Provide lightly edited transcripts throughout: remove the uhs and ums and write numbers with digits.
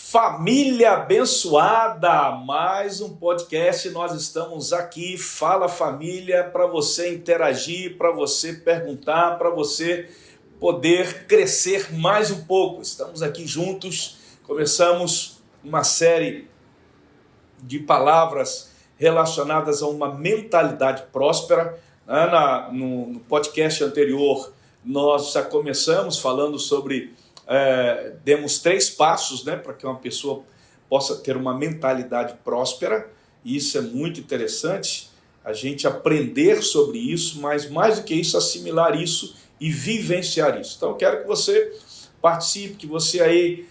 Família abençoada, mais um podcast, nós estamos aqui, Fala Família, para você interagir, para você perguntar, para você poder crescer mais um pouco. Estamos aqui juntos, começamos uma série de palavras relacionadas a uma mentalidade próspera. No podcast anterior, nós já começamos falando sobre... demos 3 passos, para que uma pessoa possa ter uma mentalidade próspera, e isso é muito interessante, a gente aprender sobre isso, mas mais do que isso, assimilar isso e vivenciar isso. Então eu quero que você participe, que você aí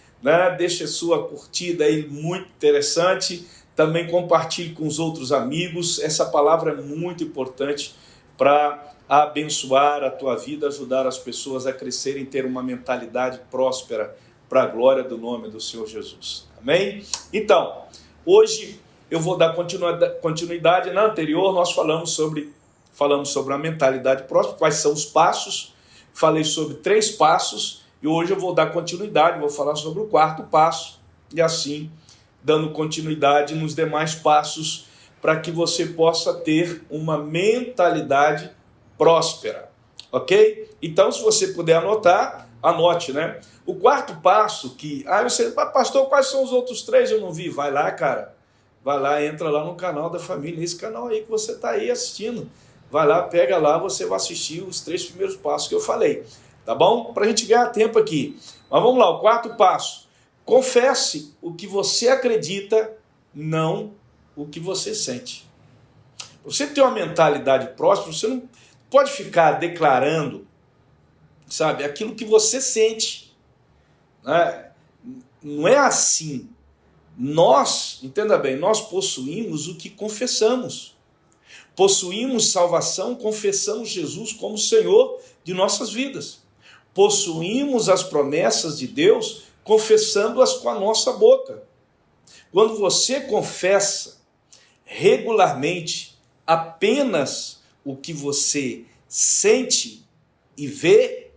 deixe a sua curtida aí, muito interessante, também compartilhe com os outros amigos. Essa palavra é muito importante para abençoar a tua vida, ajudar as pessoas a crescerem, ter uma mentalidade próspera para a glória do nome do Senhor Jesus. Amém? Então, hoje eu vou dar continuidade. Na anterior nós falamos sobre a mentalidade próspera, quais são os passos, falei sobre 3 passos, e hoje eu vou dar continuidade, vou falar sobre o 4º passo, e assim, dando continuidade nos demais passos, para que você possa ter uma mentalidade próspera, ok? Então, se você puder anotar, anote, O 4º passo que... você, pastor, quais são os outros 3? Eu não vi. Vai lá, cara. Vai lá, entra lá no canal da família, esse canal aí que você está aí assistindo. Vai lá, pega lá, você vai assistir os 3 primeiros passos que eu falei, tá bom? Para a gente ganhar tempo aqui. Mas vamos lá, o 4º passo. Confesse o que você acredita, não o que você sente. Você ter uma mentalidade próspera, você não pode ficar declarando, aquilo que você sente. Não é assim. Nós, entenda bem, nós possuímos o que confessamos. Possuímos salvação, confessamos Jesus como Senhor de nossas vidas. Possuímos as promessas de Deus, confessando-as com a nossa boca. Quando você confessa regularmente apenas o que você sente e vê,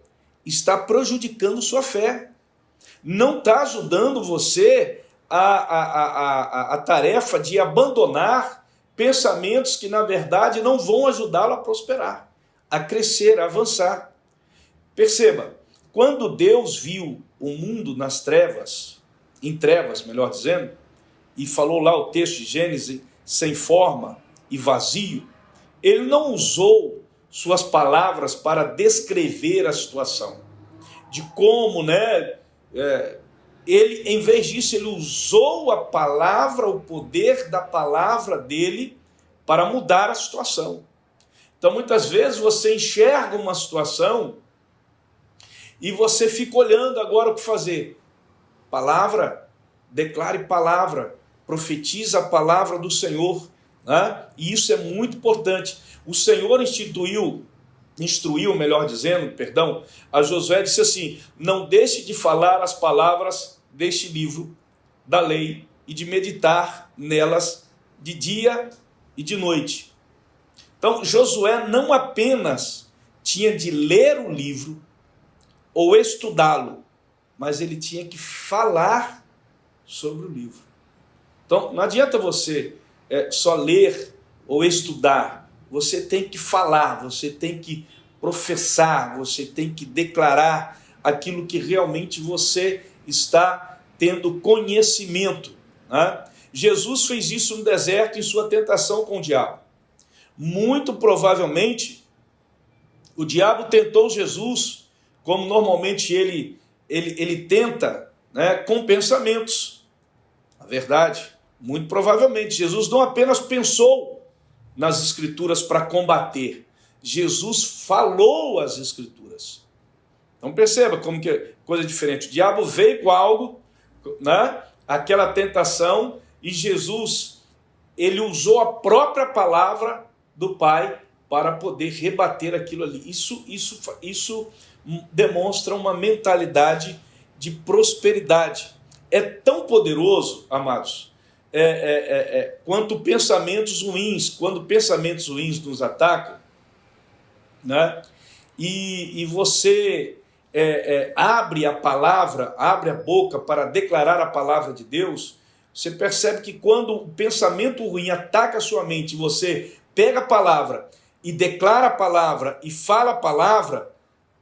está prejudicando sua fé. Não está ajudando você a tarefa de abandonar pensamentos que, na verdade, não vão ajudá-lo a prosperar, a crescer, a avançar. Perceba, quando Deus viu o mundo nas trevas, em trevas, melhor dizendo, e falou lá o texto de Gênesis, sem forma e vazio, ele não usou suas palavras para descrever a situação, de como, ele, em vez disso, ele usou a palavra, o poder da palavra dele para mudar a situação. Então, muitas vezes você enxerga uma situação e você fica olhando agora o que fazer. Palavra, declare palavra, profetiza a palavra do Senhor, e isso é muito importante. O Senhor instruiu, a Josué, disse assim: não deixe de falar as palavras deste livro da lei e de meditar nelas de dia e de noite. Então, Josué não apenas tinha de ler o livro ou estudá-lo, mas ele tinha que falar sobre o livro. Então, não adianta você só ler ou estudar. Você tem que falar, você tem que professar, você tem que declarar aquilo que realmente você está tendo conhecimento. Jesus fez isso no deserto em sua tentação com o diabo. Muito provavelmente, o diabo tentou Jesus, como normalmente ele tenta, com pensamentos. Na verdade, muito provavelmente, Jesus não apenas pensou nas Escrituras para combater, Jesus falou as Escrituras. Então perceba como que é coisa diferente. O diabo veio com algo, aquela tentação, e Jesus, ele usou a própria palavra do Pai para poder rebater aquilo ali. Isso demonstra uma mentalidade de prosperidade. É tão poderoso, amados, quanto pensamentos ruins. Quando pensamentos ruins nos atacam, e você abre a palavra, abre a boca para declarar a palavra de Deus, você percebe que quando o pensamento ruim ataca a sua mente, você pega a palavra e declara a palavra e fala a palavra,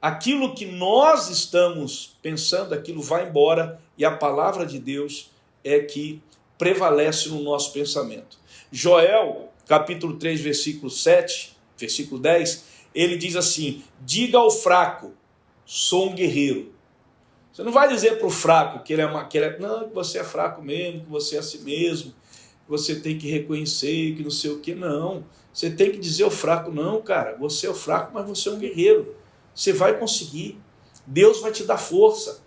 aquilo que nós estamos pensando, aquilo vai embora e a palavra de Deus é que prevalece no nosso pensamento. Joel, capítulo 3, versículo 7, versículo 10, ele diz assim: diga ao fraco, sou um guerreiro. Você não vai dizer para o fraco que não, que você é fraco mesmo, que você é assim mesmo, que você tem que reconhecer, que não sei o que, não. Você tem que dizer ao fraco: não, cara, você é o fraco, mas você é um guerreiro. Você vai conseguir. Deus vai te dar força.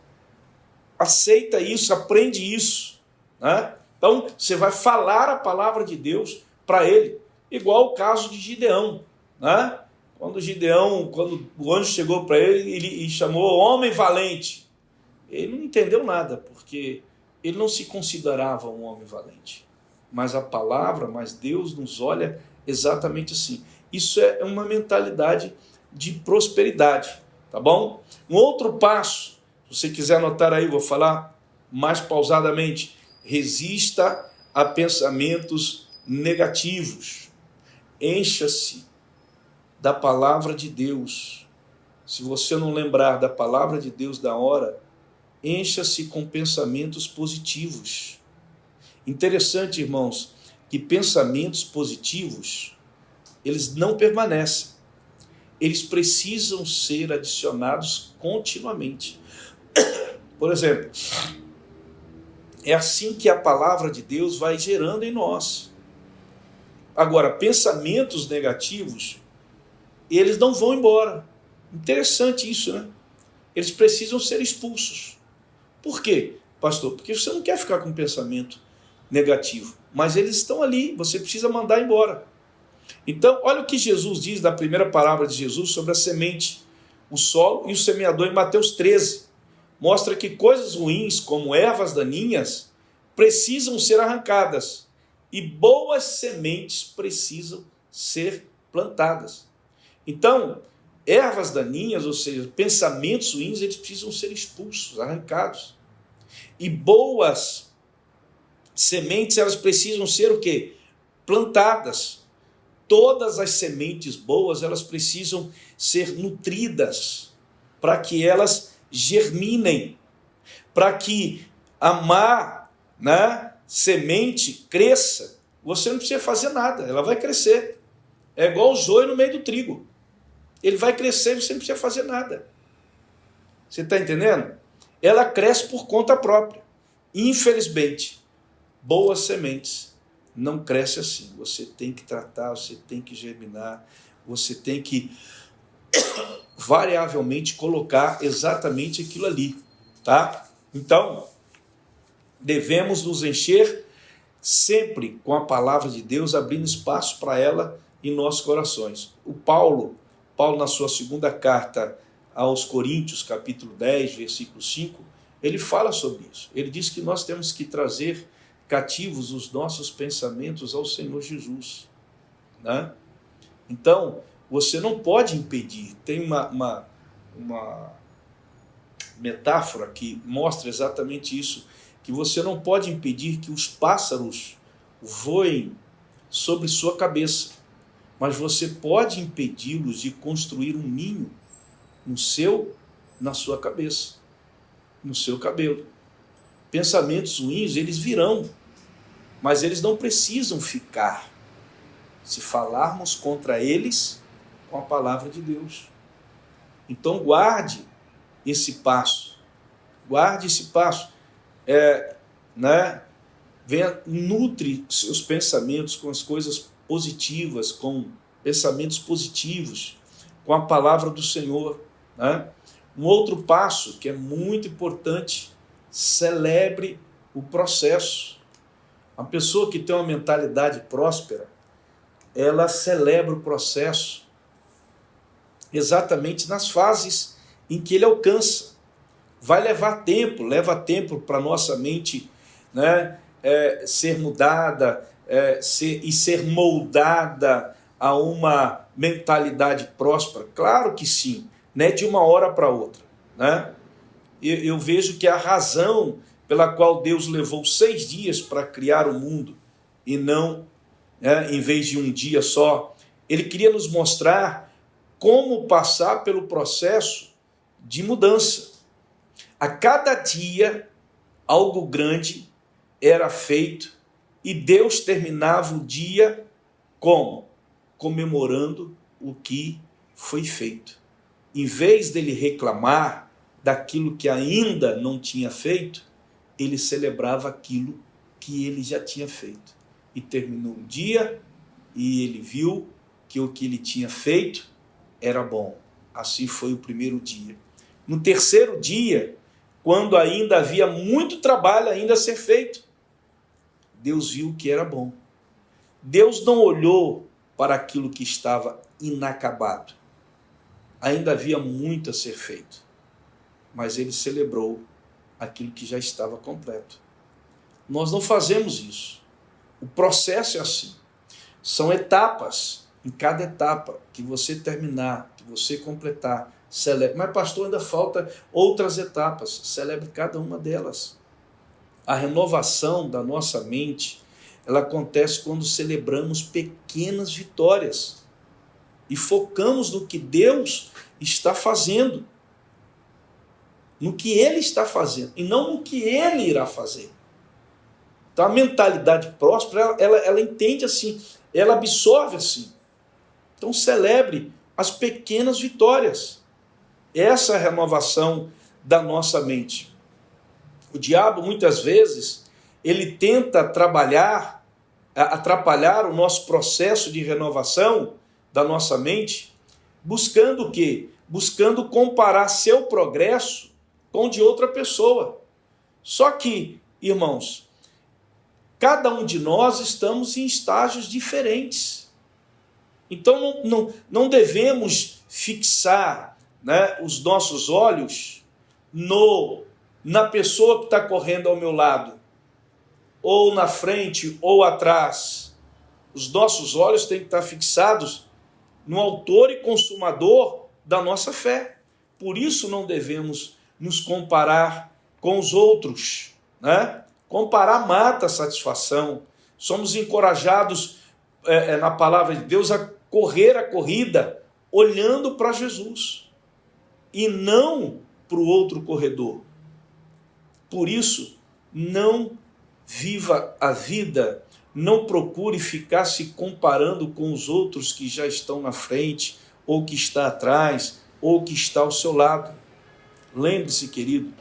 Aceita isso, aprende isso, né? Então, você vai falar a palavra de Deus para ele. Igual o caso de Gideão, né? Quando o anjo chegou para ele e chamou homem valente, ele não entendeu nada, porque ele não se considerava um homem valente. Mas a palavra, mas Deus nos olha exatamente assim. Isso é uma mentalidade de prosperidade, tá bom? Um outro passo, se você quiser anotar aí, vou falar mais pausadamente: resista a pensamentos negativos. Encha-se da palavra de Deus. Se você não lembrar da palavra de Deus da hora, encha-se com pensamentos positivos. Interessante, irmãos, que pensamentos positivos, eles não permanecem. Eles precisam ser adicionados continuamente. Por exemplo, é assim que a palavra de Deus vai gerando em nós. Agora, pensamentos negativos, eles não vão embora. Interessante isso, né? Eles precisam ser expulsos. Por quê, pastor? Porque você não quer ficar com um pensamento negativo, mas eles estão ali, você precisa mandar embora. Então, olha o que Jesus diz na primeira palavra de Jesus sobre a semente, o solo e o semeador em Mateus 13. Mostra que coisas ruins, como ervas daninhas, precisam ser arrancadas e boas sementes precisam ser plantadas. Então, ervas daninhas, ou seja, pensamentos ruins, eles precisam ser expulsos, arrancados. E boas sementes, elas precisam ser o quê? Plantadas. Todas as sementes boas, elas precisam ser nutridas para que elas germinem, para que a má, né, semente cresça. Você não precisa fazer nada, ela vai crescer. É igual o joio no meio do trigo. Ele vai crescer e você não precisa fazer nada. Você está entendendo? Ela cresce por conta própria. Infelizmente, boas sementes não crescem assim. Você tem que tratar, você tem que germinar, você tem que variavelmente colocar exatamente aquilo ali, tá? Então, devemos nos encher sempre com a palavra de Deus, abrindo espaço para ela em nossos corações. O Paulo, na sua segunda carta aos Coríntios, capítulo 10, versículo 5, ele fala sobre isso. Ele diz que nós temos que trazer cativos os nossos pensamentos ao Senhor Jesus, né? Então, você não pode impedir. Tem uma metáfora que mostra exatamente isso, que você não pode impedir que os pássaros voem sobre sua cabeça, mas você pode impedi-los de construir um ninho na sua cabeça, no seu cabelo. Pensamentos ruins, eles virão, mas eles não precisam ficar, se falarmos contra eles com a palavra de Deus. Então guarde esse passo, nutre seus pensamentos com as coisas positivas, com pensamentos positivos, com a palavra do Senhor, né? Um outro passo que é muito importante: celebre o processo. A pessoa que tem uma mentalidade próspera, ela celebra o processo exatamente nas fases em que ele alcança. Vai levar tempo, leva tempo para a nossa mente, né, ser mudada, ser moldada a uma mentalidade próspera. Claro que sim, não é de uma hora para outra. né? Eu vejo que a razão pela qual Deus levou 6 dias para criar o mundo e não, né, em vez de um dia só, ele queria nos mostrar como passar pelo processo de mudança. A cada dia, algo grande era feito e Deus terminava o dia como? Comemorando o que foi feito. Em vez dele reclamar daquilo que ainda não tinha feito, ele celebrava aquilo que ele já tinha feito. E terminou o dia e ele viu que o que ele tinha feito era bom. Assim foi o primeiro dia. No terceiro dia, quando ainda havia muito trabalho ainda a ser feito, Deus viu que era bom. Deus não olhou para aquilo que estava inacabado. Ainda havia muito a ser feito. Mas ele celebrou aquilo que já estava completo. Nós não fazemos isso. O processo é assim. São etapas. Em cada etapa que você terminar, que você completar, celebre. Mas pastor, ainda falta outras etapas. Celebre cada uma delas. A renovação da nossa mente, ela acontece quando celebramos pequenas vitórias e focamos no que Deus está fazendo. No que Ele está fazendo e não no que Ele irá fazer. Então a mentalidade próspera, ela entende assim, ela absorve assim. Então celebre as pequenas vitórias. Essa é a renovação da nossa mente. O diabo, muitas vezes, ele tenta atrapalhar o nosso processo de renovação da nossa mente, buscando o quê? Buscando comparar seu progresso com o de outra pessoa. Só que, irmãos, cada um de nós estamos em estágios diferentes. Então não devemos fixar, né, os nossos olhos na pessoa que está correndo ao meu lado, ou na frente ou atrás. Os nossos olhos têm que estar fixados no autor e consumador da nossa fé. Por isso não devemos nos comparar com os outros, né? Comparar mata a satisfação. Somos encorajados na palavra de Deus a correr a corrida olhando para Jesus e não para o outro corredor. Por isso, não viva a vida, não procure ficar se comparando com os outros que já estão na frente, ou que está atrás, ou que está ao seu lado. Lembre-se, querido,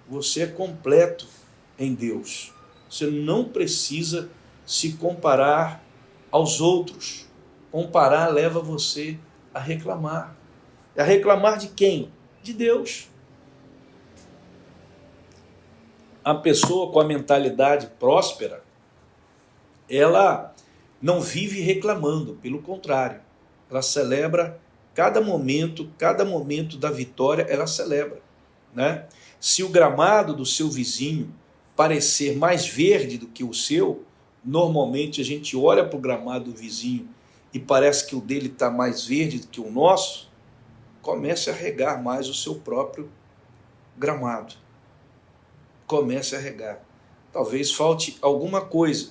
você é completo em Deus. Você não precisa se comparar aos outros. Comparar leva você a reclamar. A reclamar de quem? De Deus. A pessoa com a mentalidade próspera, ela não vive reclamando, pelo contrário, ela celebra cada momento da vitória, ela celebra, né? Se o gramado do seu vizinho parecer mais verde do que o seu, normalmente a gente olha para o gramado do vizinho e parece que o dele está mais verde do que o nosso, comece a regar mais o seu próprio gramado. Comece a regar. Talvez falte alguma coisa.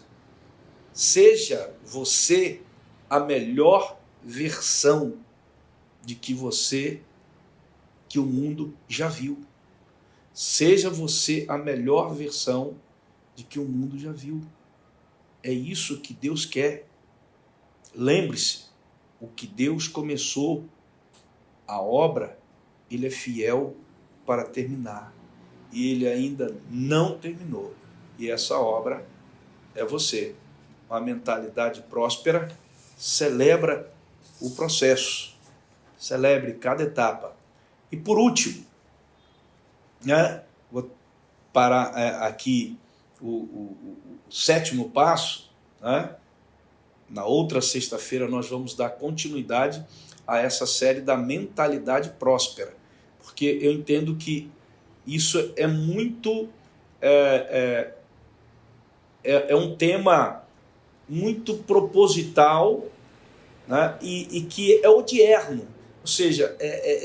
Seja você a melhor versão de que o mundo já viu. Seja você a melhor versão de que o mundo já viu. É isso que Deus quer. Lembre-se, o que Deus começou, a obra, Ele é fiel para terminar. E Ele ainda não terminou. E essa obra é você. Uma mentalidade próspera celebra o processo. Celebre cada etapa. E por último, né, vou parar aqui o 7º passo, né? Na outra sexta-feira nós vamos dar continuidade a essa série da mentalidade próspera, porque eu entendo que isso é muito um tema muito proposital, né? E que é odierno, ou seja,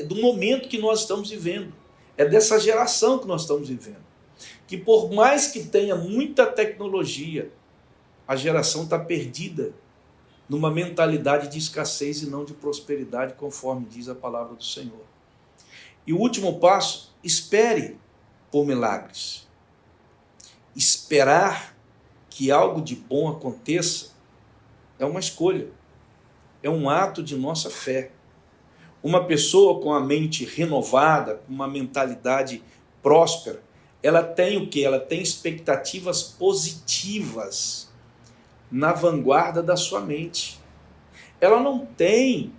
do momento que nós estamos vivendo. É dessa geração que nós estamos vivendo. Que por mais que tenha muita tecnologia, a geração está perdida numa mentalidade de escassez e não de prosperidade, conforme diz a palavra do Senhor. E o último passo, espere por milagres. Esperar que algo de bom aconteça é uma escolha, é um ato de nossa fé. Uma pessoa com a mente renovada, com uma mentalidade próspera, ela tem o quê? Ela tem expectativas positivas na vanguarda da sua mente. Ela não tem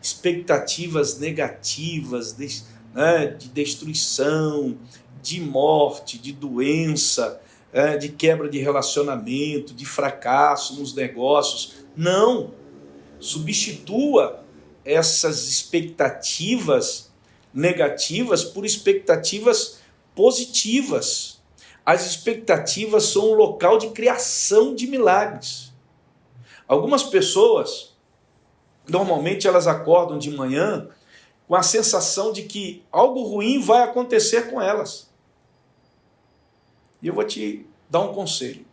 expectativas negativas de destruição, de morte, de doença, de quebra de relacionamento, de fracasso nos negócios. Não! Substitua essas expectativas negativas por expectativas positivas. As expectativas são um local de criação de milagres. Algumas pessoas, normalmente elas acordam de manhã com a sensação de que algo ruim vai acontecer com elas. E eu vou te dar um conselho.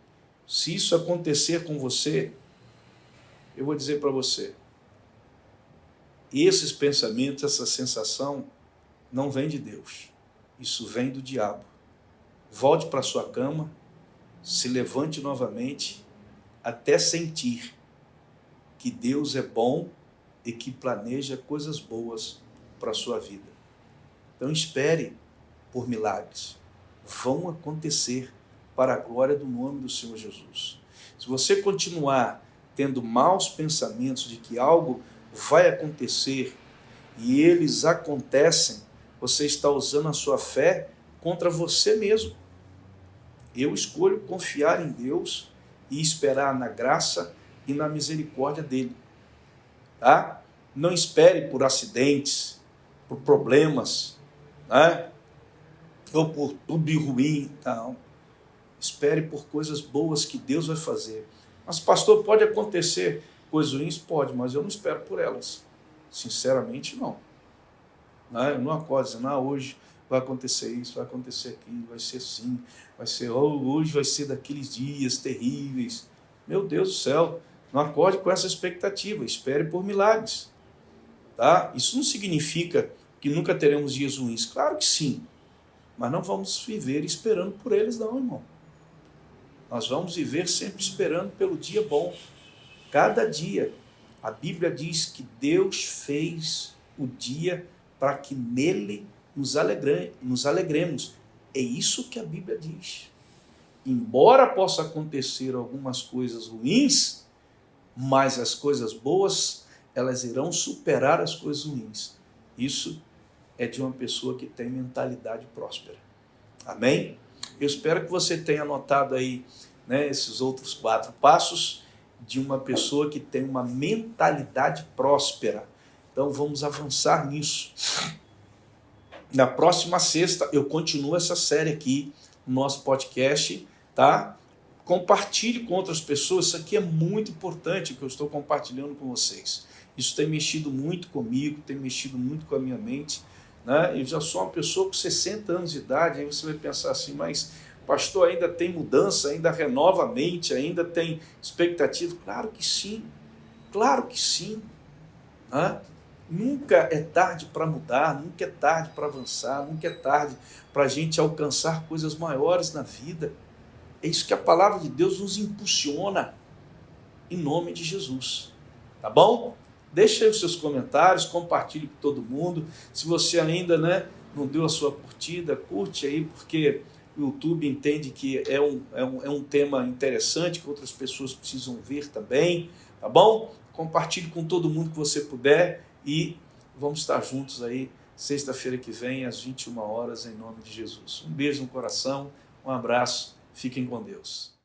Se isso acontecer com você, eu vou dizer para você, esses pensamentos, essa sensação, não vem de Deus. Isso vem do diabo. Volte para sua cama, se levante novamente, até sentir que Deus é bom e que planeja coisas boas para a sua vida. Então espere por milagres. Vão acontecer para a glória do nome do Senhor Jesus. Se você continuar tendo maus pensamentos de que algo vai acontecer e eles acontecem, você está usando a sua fé contra você mesmo. Eu escolho confiar em Deus e esperar na graça e na misericórdia dele. Tá? Não espere por acidentes, por problemas, né? Ou por tudo ruim. Não. Espere por coisas boas que Deus vai fazer. Mas, pastor, pode acontecer coisas ruins? Pode, mas eu não espero por elas. Sinceramente, não. Eu não acordo dizendo, hoje vai acontecer isso, vai acontecer aquilo, vai ser assim, vai ser, hoje vai ser daqueles dias terríveis. Meu Deus do céu, não acorde com essa expectativa, espere por milagres. Tá? Isso não significa que nunca teremos dias ruins. Claro que sim, mas não vamos viver esperando por eles não, irmão. Nós vamos viver sempre esperando pelo dia bom. Cada dia, a Bíblia diz que Deus fez o dia para que nele nos alegremos. É isso que a Bíblia diz. Embora possa acontecer algumas coisas ruins, mas as coisas boas, elas irão superar as coisas ruins. Isso é de uma pessoa que tem mentalidade próspera. Amém? Eu espero que você tenha anotado aí, né, esses outros 4 passos de uma pessoa que tem uma mentalidade próspera. Então vamos avançar nisso. Na próxima sexta eu continuo essa série aqui no nosso podcast, tá? Compartilhe com outras pessoas, isso aqui é muito importante que eu estou compartilhando com vocês. Isso tem mexido muito comigo, tem mexido muito com a minha mente, né? Eu já sou uma pessoa com 60 anos de idade, aí você vai pensar assim, mas pastor, ainda tem mudança, ainda renova a mente, ainda tem expectativa? Claro que sim, né? Nunca é tarde para mudar, nunca é tarde para avançar, nunca é tarde para a gente alcançar coisas maiores na vida. É isso que a palavra de Deus nos impulsiona, em nome de Jesus. Tá bom? Deixa aí os seus comentários, compartilhe com todo mundo. Se você ainda, não deu a sua curtida, curte aí, porque o YouTube entende que é um tema interessante, que outras pessoas precisam ver também. Tá bom? Compartilhe com todo mundo que você puder. E vamos estar juntos aí, sexta-feira que vem, às 21 horas, em nome de Jesus. Um beijo no coração, um abraço, fiquem com Deus.